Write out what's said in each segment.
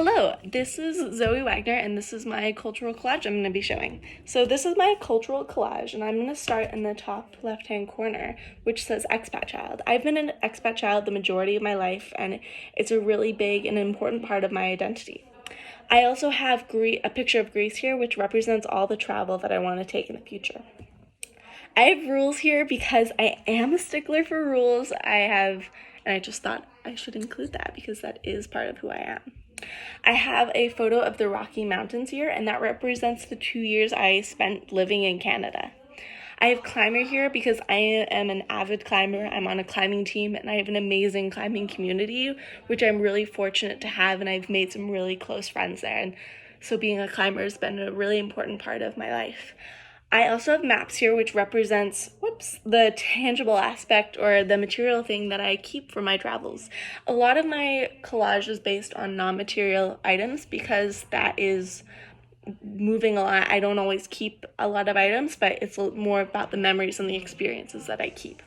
Hello, this is Zoe Wagner, and this is my cultural collage I'm going to be showing. So this is my cultural collage, and I'm going to start in the top left-hand corner, which says expat child. I've been an expat child the majority of my life, and it's a really big and important part of my identity. I also have a picture of Greece here, which represents all the travel that I want to take in the future. I have rules here because I am a stickler for rules. And I just thought I should include that because that is part of who I am. I have a photo of the Rocky Mountains here, and that represents the 2 years I spent living in Canada. I have climber here because I am an avid climber. I'm on a climbing team, and I have an amazing climbing community, which I'm really fortunate to have, and I've made some really close friends there. And so being a climber has been a really important part of my life. I also have maps here, which represents, the tangible aspect or the material thing that I keep for my travels. A lot of my collage is based on non-material items because that is moving a lot. I don't always keep a lot of items, but it's more about the memories and the experiences that I keep.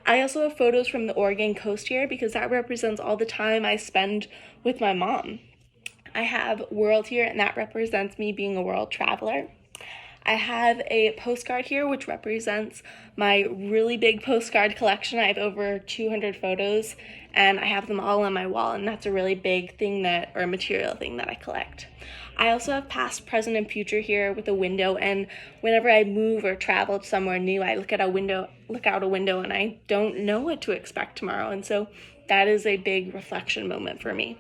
I also have photos from the Oregon coast here because that represents all the time I spend with my mom. I have world here, and that represents me being a world traveler. I have a postcard here, which represents my really big postcard collection. I have over 200 photos, and I have them all on my wall, and that's a really big thing or material thing that I collect. I also have past, present, and future here with a window, and whenever I move or travel somewhere new, I look out a window, and I don't know what to expect tomorrow, and so that is a big reflection moment for me.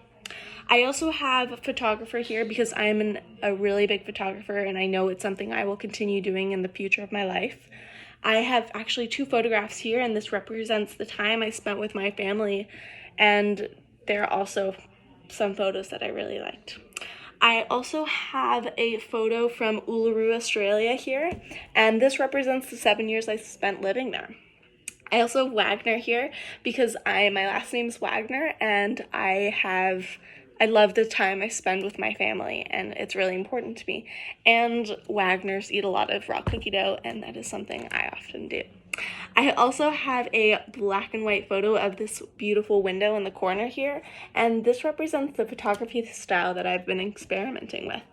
I also have a photographer here because I'm a really big photographer, and I know it's something I will continue doing in the future of my life. I have actually 2 photographs here, and this represents the time I spent with my family, and there are also some photos that I really liked. I also have a photo from Uluru, Australia here, and this represents the 7 years I spent living there. I also have Wagner here because my last name is Wagner, and I love the time I spend with my family, and it's really important to me. And Wagners eat a lot of raw cookie dough, and that is something I often do. I also have a black and white photo of this beautiful window in the corner here, and this represents the photography style that I've been experimenting with.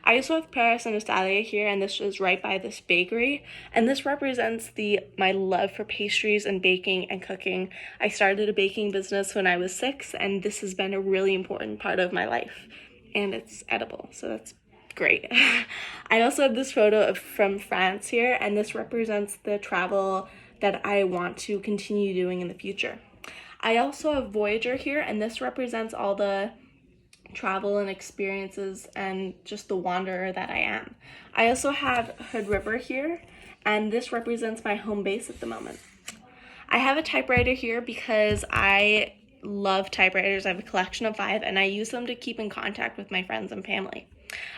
I also have Paris and Italia here, and this is right by this bakery, and this represents my love for pastries and baking and cooking. I started a baking business when I was 6, and this has been a really important part of my life, and it's edible, so that's great. I also have this photo from France here, and this represents the travel that I want to continue doing in the future. I also have Voyager here, and this represents all the travel and experiences and just the wanderer that I am. I also have Hood River here, and this represents my home base at the moment. I have a typewriter here because I love typewriters. I have a collection of 5, and I use them to keep in contact with my friends and family.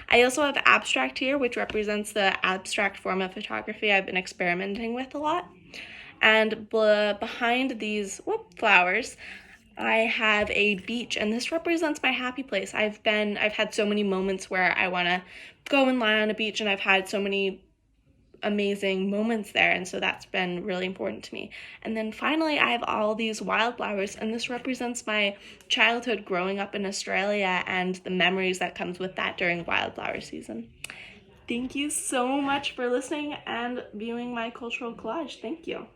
I also have abstract here, which represents the abstract form of photography I've been experimenting with a lot. And behind these flowers, I have a beach, and this represents my happy place. I've had so many moments where I want to go and lie on a beach, and I've had so many amazing moments there, and so that's been really important to me. And then finally, I have all these wildflowers, and this represents my childhood growing up in Australia and the memories that comes with that during wildflower season. Thank you so much for listening and viewing my cultural collage. Thank you.